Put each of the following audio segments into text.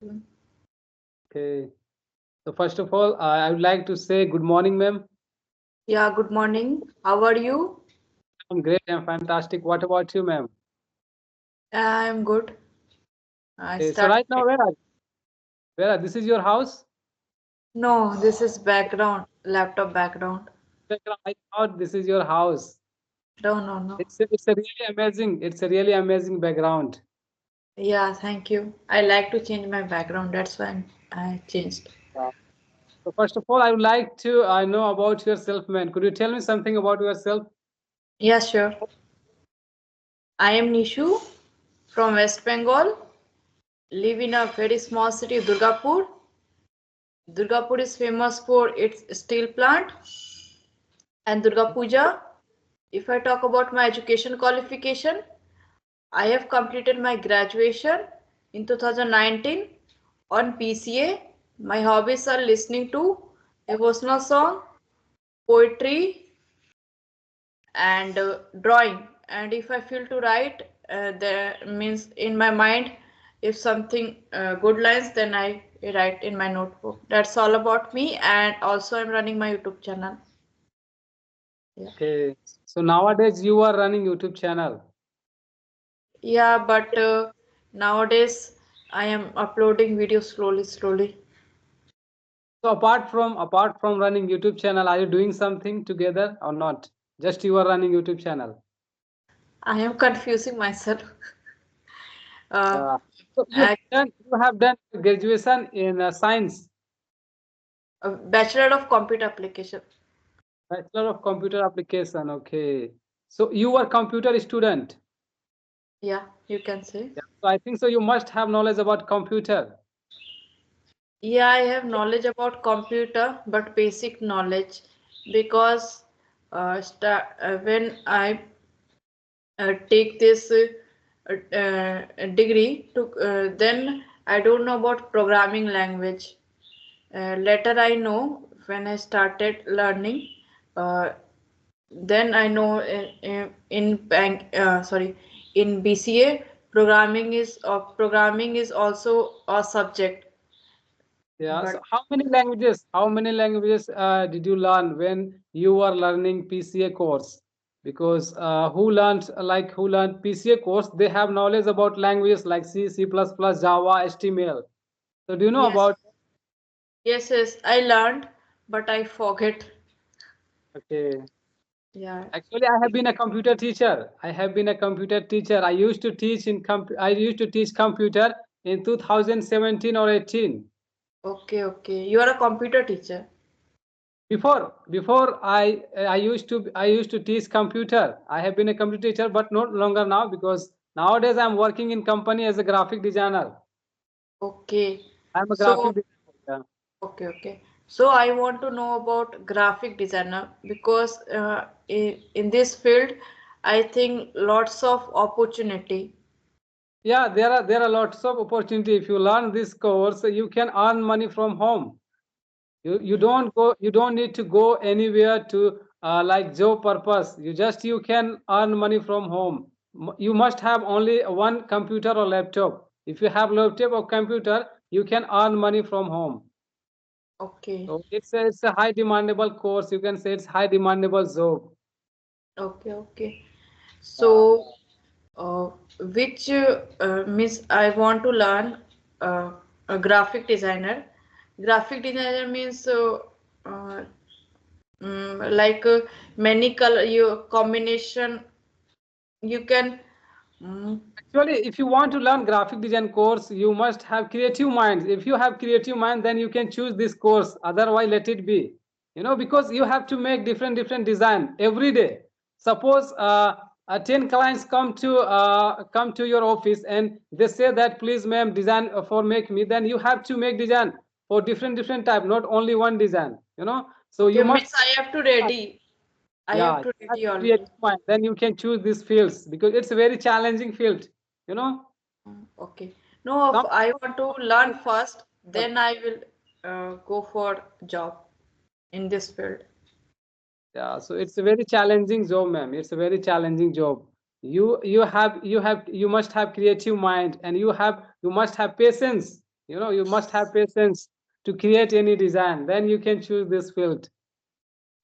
Mm. Okay. So first of all, I would like to say good morning, ma'am. Yeah, good morning. How are you? I'm great. I'm fantastic. What about you, ma'am? I'm good. I Okay. So start. right now, where are you? Where are? This is your house? No, this is background, laptop background. I thought this is your house. No, no, no. It's a really amazing. It's a really amazing background. Yeah, thank you. I like to change my background. That's why I changed. Yeah. So first of all, I would like to know about yourself, man. Could you tell me something about yourself? Yeah, sure. I am Nishu from West Bengal. Live in a very small city, Durgapur. Durgapur is famous for its steel plant and Durga Puja. If I talk about my education qualification, I have completed my graduation in 2019 on PCA. My hobbies are listening to devotional song, poetry, and drawing. And if I feel to write, that means in my mind, if something good lines, then I write in my notebook. That's all about me. And also, I'm running my YouTube channel. Yeah, Okay. So nowadays you are running YouTube channel. yeah, but nowadays I am uploading videos slowly, slowly. So apart from running YouTube channel, are you doing something together or not? Just you are running YouTube channel. I am confusing myself. Uh, Yeah. So act- you have done graduation in science, Bachelor of Computer Application. Bachelor of Computer Application. Okay. So you are computer student. Yeah, you can say. Yeah. So I think so. You must have knowledge about computer. Yeah, I have knowledge about computer, but basic knowledge because when I take this degree, then I don't know about programming language. Later, I know when I started learning. Uh, then I know in BCA programming is also a subject, Yeah. So but how many languages did you learn when you were learning PCA course? Because who learned PCA course, they have knowledge about languages like C, C++, Java, HTML. So do you know yes, about? yes, I learned, but I forget. Okay. Yeah, Actually, I have been a computer teacher. I have been a computer teacher. I used to teach computer in 2017 or 18. okay, okay. You are a computer teacher. Before I used to teach computer. I have been a computer teacher, but not longer now because nowadays I'm working in company as a graphic designer. Okay, I'm a graphic so designer. okay. So I want to know about graphic designer because in this field, I think lots of opportunity. Yeah, there are lots of opportunity. If you learn this course, you can earn money from home. You don't need to go anywhere to like job purpose. You can earn money from home. You must have only one computer or laptop. If you have laptop or computer, you can earn money from home. Okay, So it's a high demandable course. You can say it's high demandable job. okay. Yeah. So uh, which means I want to learn a graphic designer. Graphic designer means uh, like many color you combination you can mm, Actually, if you want to learn graphic design course, you must have creative minds. If you have creative mind, then you can choose this course. Otherwise, let it be. Because you have to make different design every day. Suppose 10 clients come to your office and they say that please, ma'am, design for make me. Then you have to make design for different type, not only one design. So okay you must, means I have yeah, to you have ready to create already. mind. Then you can choose these fields because it's a very challenging field. You know, Okay, no, if some I people want to think learn first, then I will go for job in this field. yeah, so it's a very challenging job, ma'am. It's a very challenging job. You must have creative mind and you must have patience. You must have patience to create any design. Then you can choose this field.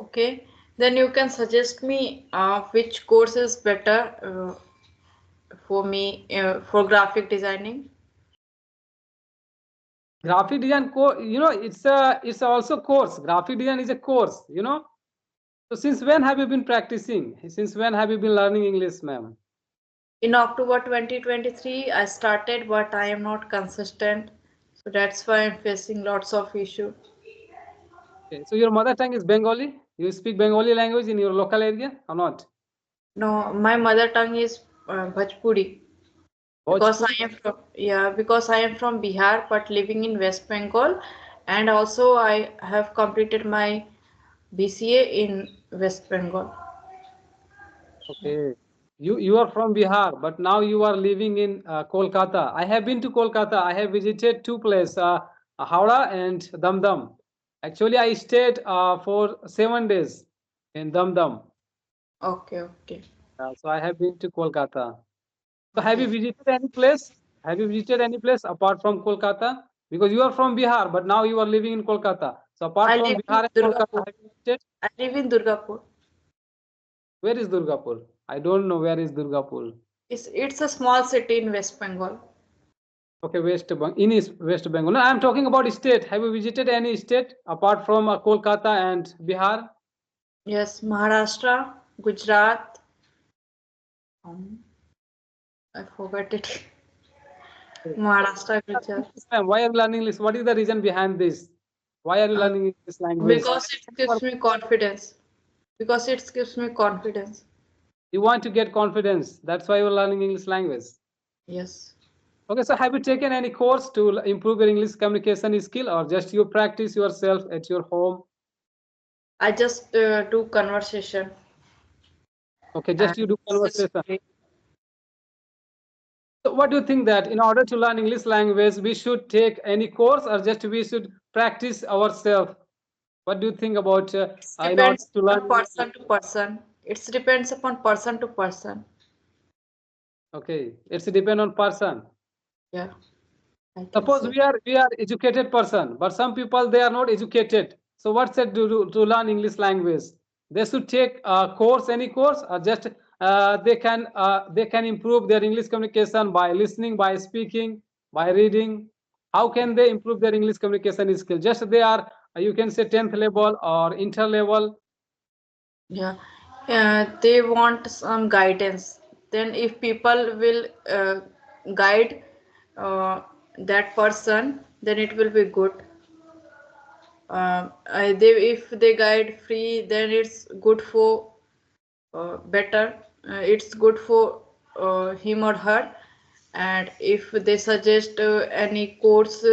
Okay, then you can suggest me which course is better for me for graphic designing. Graphic design course, it's also course. Graphic design is a course. So since when have you been practicing? Since when have you been learning English, ma'am? In October 2023, I started, but I am not consistent. So that's why I'm facing lots of issues. Okay. So your mother tongue is Bengali? You speak Bengali language in your local area or not? No, my mother tongue is Bhojpuri because I Bhojpuri? am from because I am from Bihar but living in West Bengal, and also I have completed my BCA in West Bengal. Okay. You are from Bihar, but now you are living in Kolkata. I have been to Kolkata. I have visited two places, Howrah and Damdam. Actually, I stayed for 7 days in Damdam. Okay, okay, So I have been to Kolkata. So have you okay. visited any place? Have you visited any place apart from Kolkata? Because you are from Bihar, but now you are living in Kolkata. So apart I from live in Bihar and Kolkata, Durgapur. have you visited? I live in Durgapur. Where is Durgapur? I don't know where is Durgapur. It's a small city in West Bengal. Okay, West Bengal. No, I'm talking about state. Have you visited any state apart from Kolkata and Bihar? Yes, Maharashtra, Gujarat. Um, I forgot it. Okay. Maharashtra, Gujarat. Ma'am, why are you learning English? What is the reason behind this? Why are you Uh, learning English language? because it gives me confidence. Because it gives me confidence. You want to get confidence. That's why you're learning English language. Yes. Okay, so have you taken any course to improve your English communication skill, or just you practice yourself at your home? I just do conversation Okay, and just you do just conversation. speak. So what do you think that in order to learn English language, we should take any course, or just we should practice ourselves? What do you think about It in order depends to upon learn English? person to person. It depends upon person to person. Okay, it's depend on person. Yeah, I can Suppose say. we are educated person, but some people they are not educated. So what's it to learn English language? They should take a course, any course, or just they can improve their English communication by listening, by speaking, by reading. How can they improve their English communication skill? Just they are you can say 10th level or inter level. Yeah, they want some guidance. Then, if people will guide that person, then it will be good. If they guide free, then it's good for better. It's good for him or her. And if they suggest any course,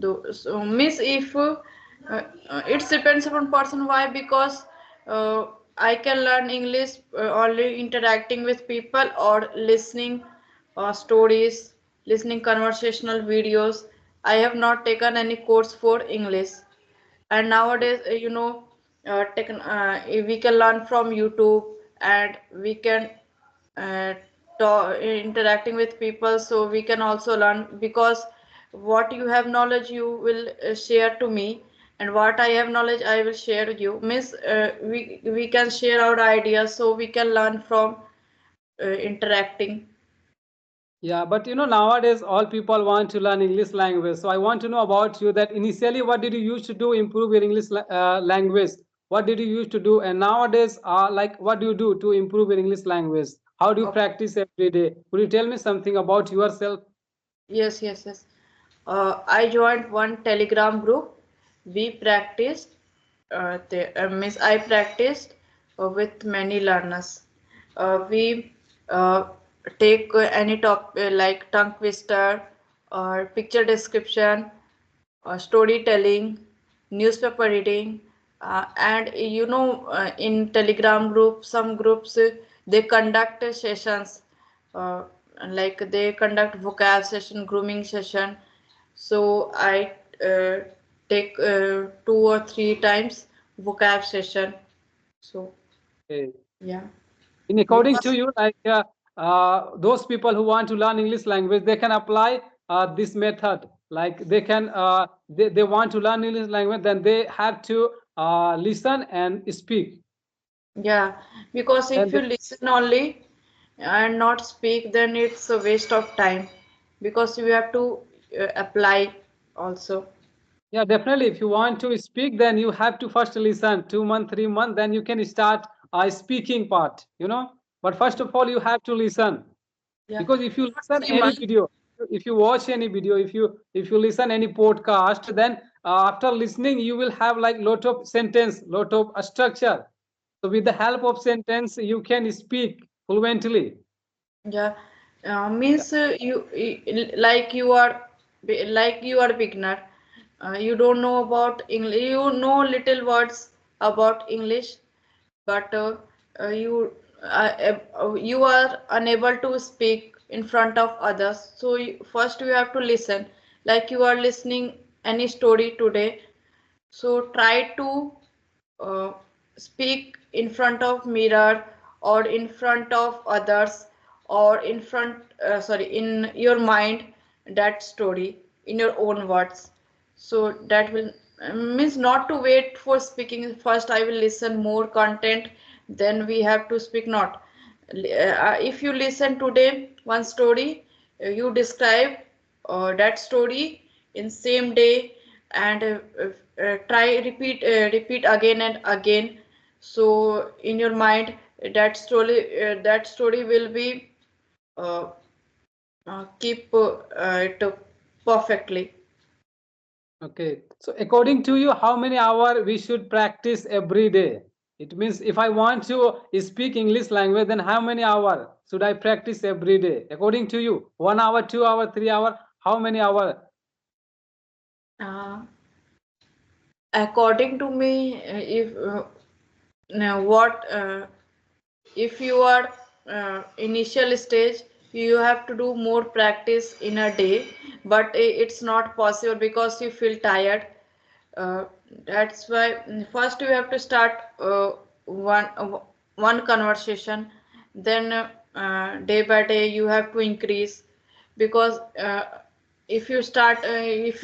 so miss if it depends upon person. Why? Because I can learn English only interacting with people or listening stories, listening conversational videos. I have not taken any course for English. And nowadays we can learn from YouTube, and we can uh, interacting with people, so we can also learn. Because what you have knowledge you will share to me, and what I have knowledge I will share with you. Means we can share our ideas, so we can learn from interacting. Yeah, but nowadays all people want to learn English language. So I want to know about you that initially what did you used to do improve your English language? What did you used to do? And nowadays, like what do you do to improve your English language? How do you Okay. practice every day? Could you tell me something about yourself? Yes, yes, yes. I joined one Telegram group. We practiced. Miss I practiced with many learners. We take any top like tongue twister or picture description, storytelling, newspaper reading, and in Telegram group, some groups they conduct sessions, uh, like they conduct vocab session, grooming session. So I take 2 or 3 times vocab session. So Okay. yeah, In according to because you, like those people who want to learn English language, they can apply this method, like they want to learn English language, then they have to listen and speak. Yeah, because Then if you listen only and not speak, then it's a waste of time because you have to apply also. yeah, definitely. If you want to speak, then you have to first listen 2 month, 3 month, then you can start speaking part, you know. But first of all, you have to listen, Yeah, because if you not listen three any months. video, if you watch any video, if you listen any podcast, then after listening, you will have like lot of sentence, lot of structure. So with the help of sentence, you can speak fluently. Yeah, means like you are like you are beginner. You don't know about English. You know little words about English, but you are unable to speak in front of others. So first you have to listen. Like you are listening any story today. So try to uh, speak in front of mirror or in front of others or in front sorry in your mind that story in your own words. So that will means not to wait for speaking. First I will listen more content, then we have to speak. Not if you listen today one story, you describe that story in same day and try repeat again and again. So in your mind that story will be uh, keep it perfectly. Okay. So according to you, how many hour we should practice every day? It means if I want to speak English language, then how many hour should I practice every day? According to you, 1 hour, 2 hour, 3 hour, how many hour? uh, According to me, if now what if you are initial stage, you have to do more practice in a day, but it's not possible because you feel tired. uh, that's why first you have to start one one conversation, then day by day you have to increase, because if you start if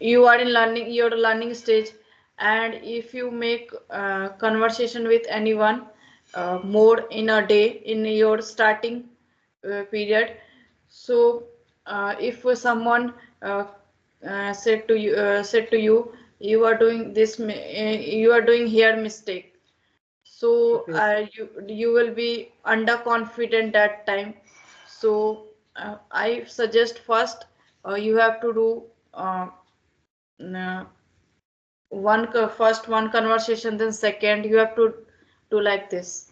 you are in learning your learning stage, and if you make conversation with anyone more in a day in your starting period. So if someone said to you, you are doing this you are doing here mistake, so Okay. you will be underconfident that time. So I suggest first you have to do uh, first one conversation, then second you have to do like this.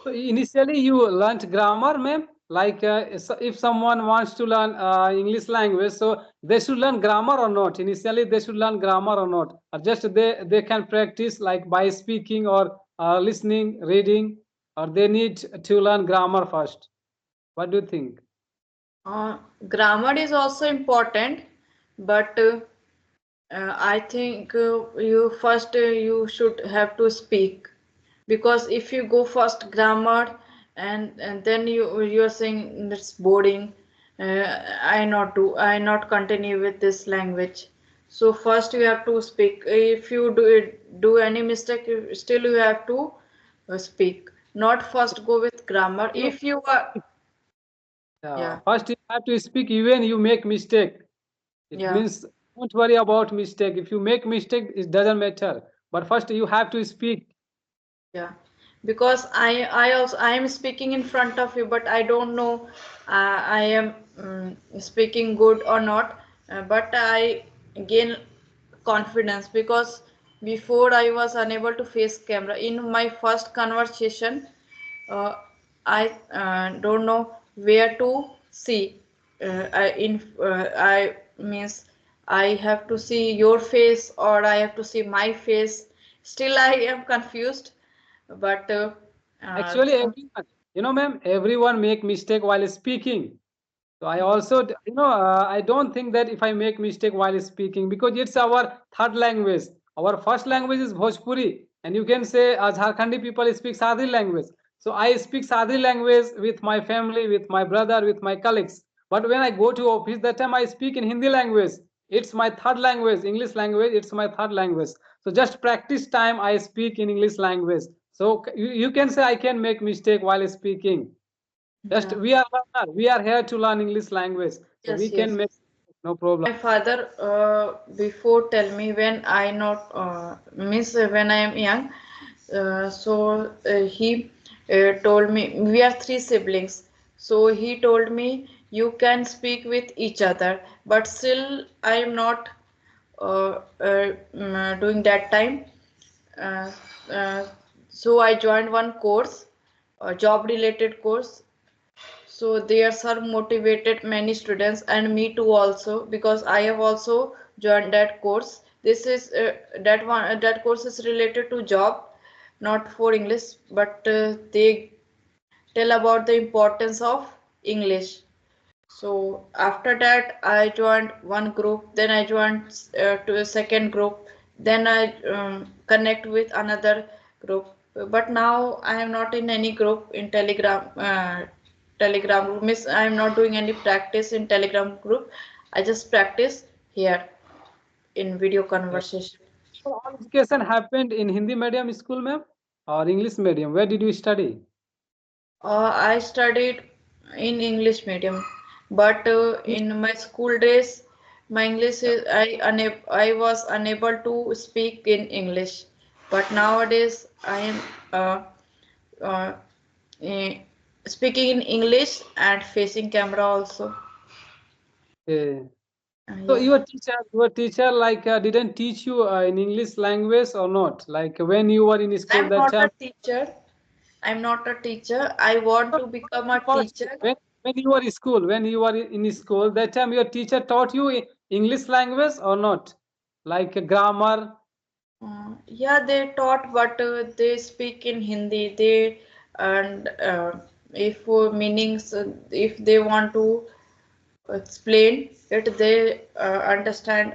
So initially you learnt grammar, ma'am. Like if someone wants to learn English language, so they should learn grammar or not? Initially, they should learn grammar or not? Or just they can practice like by speaking or listening, reading, or they need to learn grammar first? What do you think? Grammar is also important, but I think you should have to speak, because if you go first grammar and then you're saying it's boring, I not continue with this language. So first you have to speak. If you do any mistake, still you have to speak. Not first go with grammar. No, If you are yeah first you have to speak even you make mistake. It yeah. means don't worry about mistake. If you make mistake, it doesn't matter. But first you have to speak. Yeah, because I am speaking in front of you, but I don't know I am speaking good or not. But I gain confidence because before I was unable to face camera. In my first conversation, uh, I don't know where to see. I means I have to see your face or I have to see my face. Still, I am confused, but Actually, everyone, ma'am, everyone make mistake while speaking. So I also, I don't think that if I make mistake while speaking, because it's our third language. Our first language is Bhojpuri, and you can say Jharkhandi people speak Sadri language. So I speak Sadri language with my family, with my brother, with my colleagues. But when I go to office, that time I speak in Hindi language. It's my third language. English language, it's my third language. So just practice time I speak in English language. So you can say I can make mistake while speaking. Just Yeah. we are here to learn English language. So we Yes, can yes. make no problem. My father before tell me when I not miss when I am young. He told me we are three siblings. So he told me you can speak with each other, but still I am not doing that time. Uh, uh, so I joined one course, a job related course. So their sir motivated many students and me too also, because I have also joined that course. This is that course is related to job, not for English, but they tell about the importance of English. So after that, I joined one group. Then I joined to a second group. Then I connect with another group. But now I am not in any group in Telegram. Telegram group means I am not doing any practice in Telegram group. I just practice here in video Yeah. conversation. So all education happened in Hindi medium school, ma'am, or English medium. Where did you study? I studied in English medium, but in my school days, my English is I was unable to speak in English. But nowadays, I am uh, uh, eh, speaking in English and facing camera also. Okay. So Yeah, your teacher like didn't teach you in English language or not? Like when you were in school I'm that not a time. teacher. I'm not a teacher. I want No, to become a for teacher. when you were in school, when you were in school, that time your teacher taught you English language or not? Like grammar. Yeah, they taught, but they speak in Hindi. They and if meanings, if they want to explain it, they understand.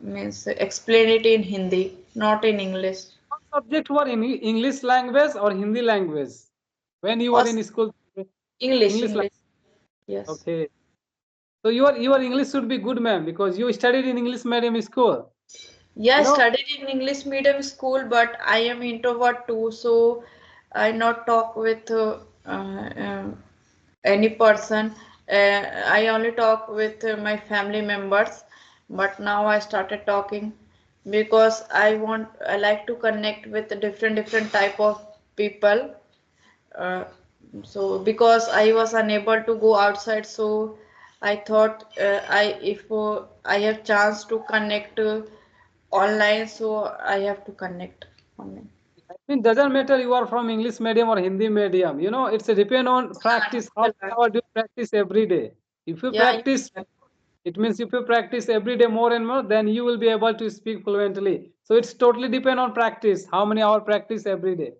Means explain it in Hindi, not in English. What subject were in English language or Hindi language? When you were First, in school, English, English English. language. Yes. Okay. So your English should be good, ma'am, because you studied in English medium school. Yeah, You I know, studied in English medium school, but I am introvert too, so I not talk with any person. I only talk with my family members, but now I started talking because I like to connect with different type of people. Uh, so because I was unable to go outside, so I thought I if I have chance to connect online, so I have to connect online. it doesn't matter you are from English medium or Hindi medium. You know, it's a depend on practice. How many Yeah, hours do you practice every day? If you yeah, practice, it means if you practice every day more and more, then you will be able to speak fluently. So it's totally depend on practice. How many hour practice every day?